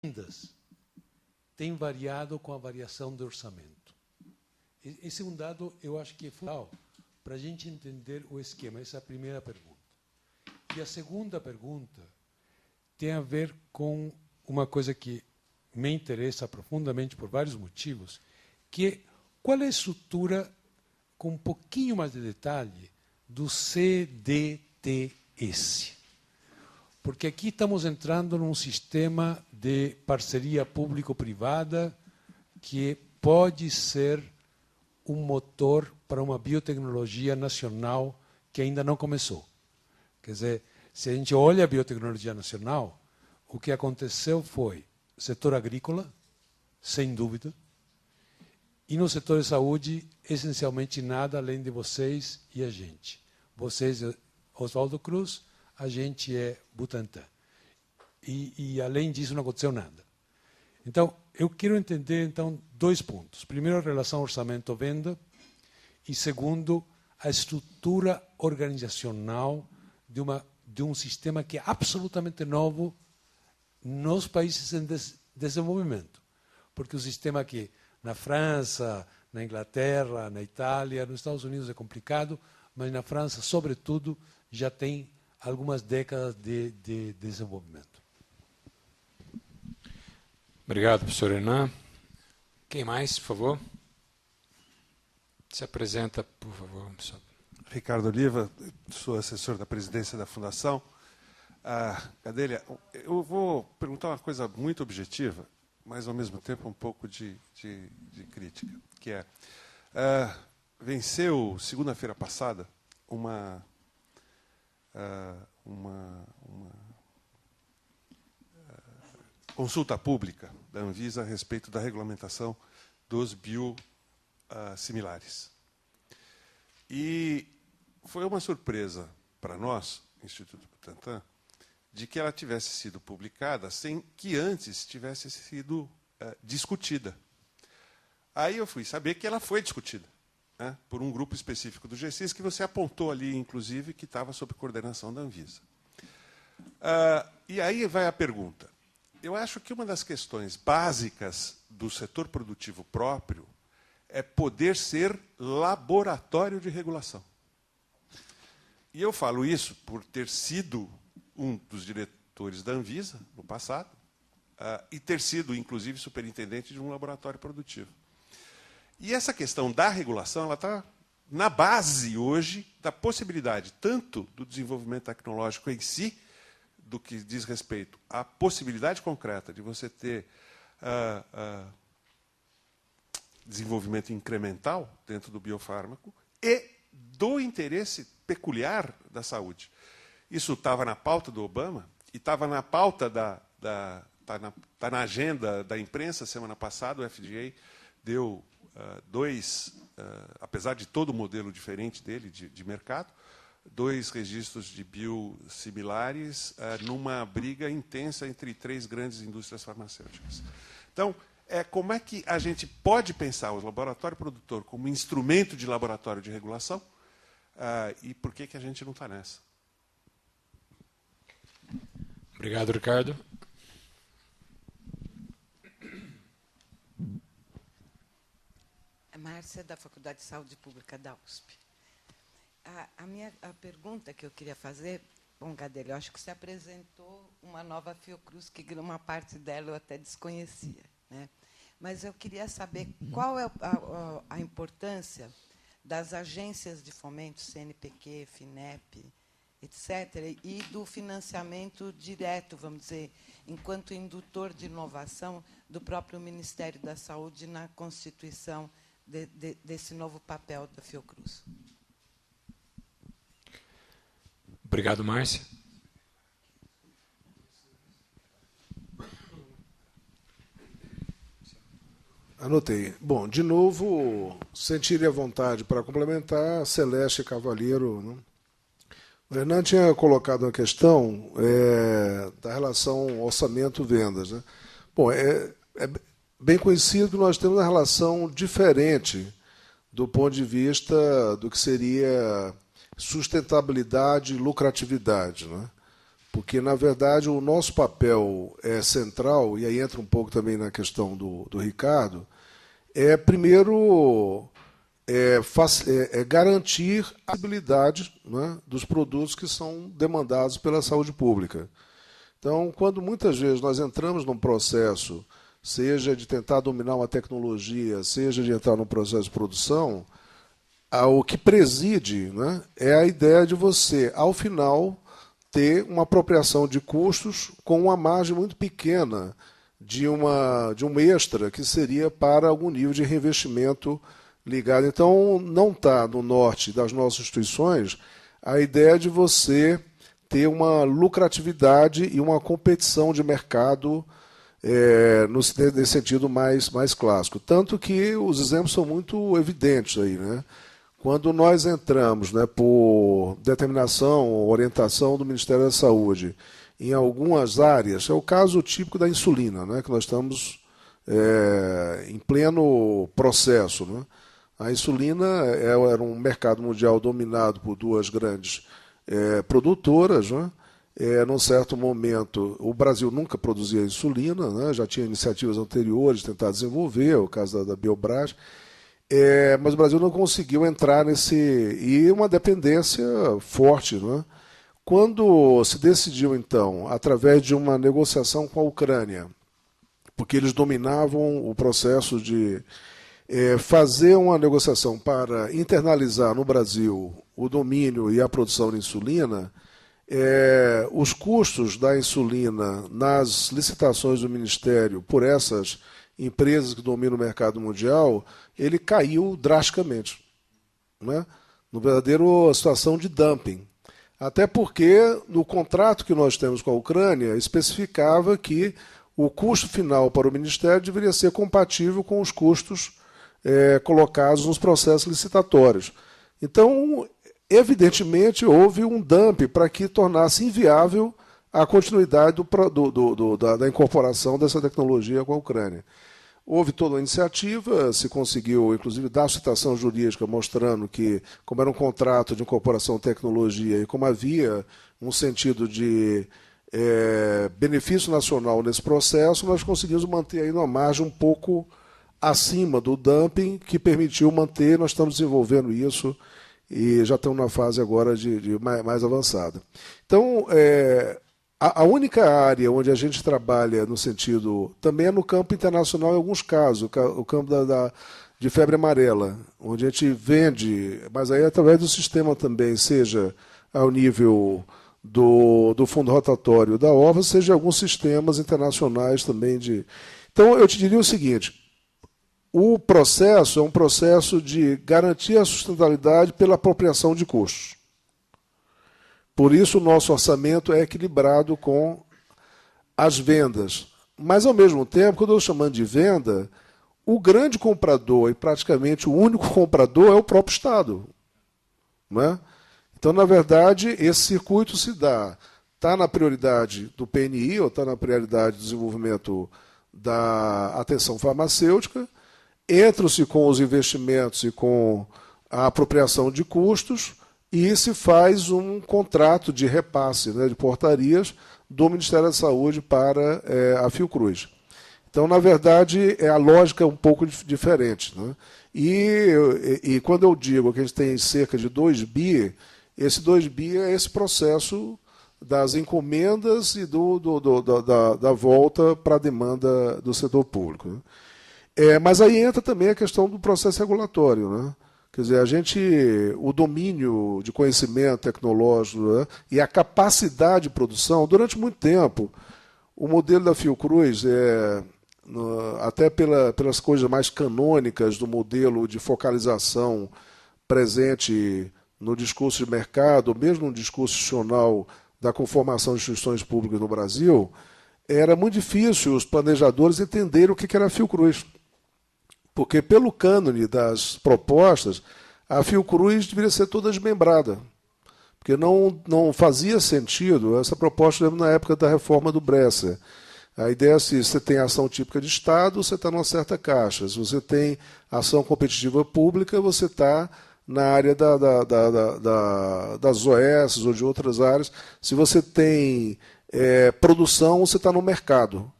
vendas tem variado com a variação do orçamento. Esse é um dado, eu acho que é fundamental para a gente entender o esquema. Essa é a primeira pergunta. E a segunda pergunta tem a ver com uma coisa que me interessa profundamente por vários motivos, que é qual é a estrutura, com um pouquinho mais de detalhe, do CDTS. Porque aqui estamos entrando num sistema de parceria público-privada que pode ser um motor para uma biotecnologia nacional que ainda não começou. Quer dizer, se a gente olha a biotecnologia nacional, o que aconteceu foi setor agrícola, sem dúvida, e no setor de saúde, essencialmente nada além de vocês e a gente. Vocês, Oswaldo Cruz, a gente é Butantan. E além disso, não aconteceu nada. Então, eu quero entender, então, dois pontos. Primeiro, a relação orçamento-venda, e segundo, a estrutura organizacional de um sistema que é absolutamente novo nos países em desenvolvimento. Porque o sistema aqui, na França, na Inglaterra, na Itália, nos Estados Unidos é complicado, mas na França, sobretudo, já tem algumas décadas de desenvolvimento. Obrigado, professor Hernan. Quem mais, por favor? Se apresenta, por favor, professor. Ricardo Oliva, sou assessor da presidência da Fundação. Cadêlia, eu vou perguntar uma coisa muito objetiva, mas, ao mesmo tempo, um pouco de crítica, que é, venceu, segunda-feira passada, uma consulta pública da Anvisa a respeito da regulamentação dos biosimilares. E foi uma surpresa para nós, Instituto Butantan, de que ela tivesse sido publicada sem que antes tivesse sido discutida. Aí eu fui saber que ela foi discutida, né, por um grupo específico do G6, que você apontou ali, inclusive, que estava sob coordenação da Anvisa. E aí vai a pergunta. Eu acho que uma das questões básicas do setor produtivo próprio é poder ser laboratório de regulação. E eu falo isso por ter sido um dos diretores da Anvisa, no passado, e ter sido, inclusive, superintendente de um laboratório produtivo. E essa questão da regulação ela está na base, hoje, da possibilidade tanto do desenvolvimento tecnológico em si, do que diz respeito à possibilidade concreta de você ter desenvolvimento incremental dentro do biofármaco e do interesse peculiar da saúde. Isso estava na pauta do Obama e estava na pauta tá na agenda da imprensa. Semana passada o FDA deu apesar de todo o modelo diferente dele de mercado, 2 registros de biosimilares numa briga intensa entre 3 grandes indústrias farmacêuticas. Então, como é que a gente pode pensar o laboratório produtor como instrumento de laboratório de regulação e por que a gente não está nessa? Obrigado, Ricardo. Márcia, da Faculdade de Saúde Pública da USP. A pergunta que eu queria fazer, bom, Gadele, eu acho que você apresentou uma nova Fiocruz, que uma parte dela eu até desconhecia, né? Mas eu queria saber qual é a importância das agências de fomento, CNPq, FINEP, etc., e do financiamento direto, vamos dizer, enquanto indutor de inovação do próprio Ministério da Saúde na constituição desse novo papel da Fiocruz. Obrigado, Márcia. Anotei. Bom, de novo, sentirem a vontade para complementar, Celeste Cavalheiro. Né? O Hernan tinha colocado uma questão da relação orçamento-vendas. Né? Bom, é bem conhecido, nós temos uma relação diferente do ponto de vista do que seria sustentabilidade e lucratividade. Né? porque, na verdade, o nosso papel é central, e aí entra um pouco também na questão do Ricardo, primeiro, garantir a acessibilidade, né, dos produtos que são demandados pela saúde pública. Então, quando muitas vezes nós entramos num processo, seja de tentar dominar uma tecnologia, seja de entrar num processo de produção, o que preside, né, é a ideia de você, ao final, ter uma apropriação de custos com uma margem muito pequena de um extra que seria para algum nível de reinvestimento ligado. Então, não está no norte das nossas instituições a ideia de você ter uma lucratividade e uma competição de mercado nesse sentido mais clássico. Tanto que os exemplos são muito evidentes aí, né? Quando nós entramos, né, por determinação, orientação do Ministério da Saúde, em algumas áreas, é o caso típico da insulina, né, que nós estamos em pleno processo, né? A insulina era um mercado mundial dominado por duas grandes produtoras, né? Num certo momento, o Brasil nunca produzia insulina, né? Já tinha iniciativas anteriores de tentar desenvolver, o caso da Biobras, mas o Brasil não conseguiu entrar e uma dependência forte, né? Quando se decidiu, então, através de uma negociação com a Ucrânia, porque eles dominavam o processo de fazer uma negociação para internalizar no Brasil o domínio e a produção de insulina, os custos da insulina nas licitações do Ministério por essas empresas que dominam o mercado mundial, ele caiu drasticamente, né? No verdadeiro situação de dumping. Até porque no contrato que nós temos com a Ucrânia especificava que o custo final para o Ministério deveria ser compatível com os custos colocados nos processos licitatórios. Então, evidentemente, houve um dumping para que tornasse inviável a continuidade da incorporação dessa tecnologia com a Ucrânia. Houve toda uma iniciativa, se conseguiu, inclusive, dar citação jurídica mostrando que, como era um contrato de incorporação de tecnologia e como havia um sentido de benefício nacional nesse processo, nós conseguimos manter aí uma margem um pouco acima do dumping, que permitiu manter, nós estamos desenvolvendo isso e já estamos na fase agora de mais avançada. Então, a única área onde a gente trabalha no sentido, também é no campo internacional em alguns casos, o campo de febre amarela, onde a gente vende, mas aí através do sistema também, seja ao nível do fundo rotatório da OVA, seja alguns sistemas internacionais também de... Então, eu te diria o seguinte, o processo é um processo de garantir a sustentabilidade pela apropriação de custos. Por isso, o nosso orçamento é equilibrado com as vendas. Mas, ao mesmo tempo, quando eu estou chamando de venda, o grande comprador e praticamente o único comprador é o próprio Estado. Não é? Então, na verdade, esse circuito está na prioridade do PNI, ou está na prioridade do desenvolvimento da atenção farmacêutica, entra-se com os investimentos e com a apropriação de custos e se faz um contrato de repasse, né, de portarias do Ministério da Saúde para a Fiocruz. Então, na verdade, a lógica é um pouco diferente, né? E quando eu digo que a gente tem cerca de 2 bi, esse 2 bi é esse processo das encomendas e da volta para a demanda do setor público, né? Mas aí entra também a questão do processo regulatório, né? Quer dizer, o domínio de conhecimento tecnológico, né, e a capacidade de produção, durante muito tempo, o modelo da Fiocruz, até pelas coisas mais canônicas do modelo de focalização presente no discurso de mercado, mesmo no discurso institucional da conformação de instituições públicas no Brasil, era muito difícil os planejadores entenderem o que era a Fiocruz. Porque, pelo cânone das propostas, a Fiocruz deveria ser toda desmembrada. Porque não fazia sentido essa proposta na época da reforma do Bresser. A ideia é assim, você tem ação típica de Estado, você está numa certa caixa. Se você tem ação competitiva pública, você está na área das OS ou de outras áreas. Se você tem produção, você está no mercado.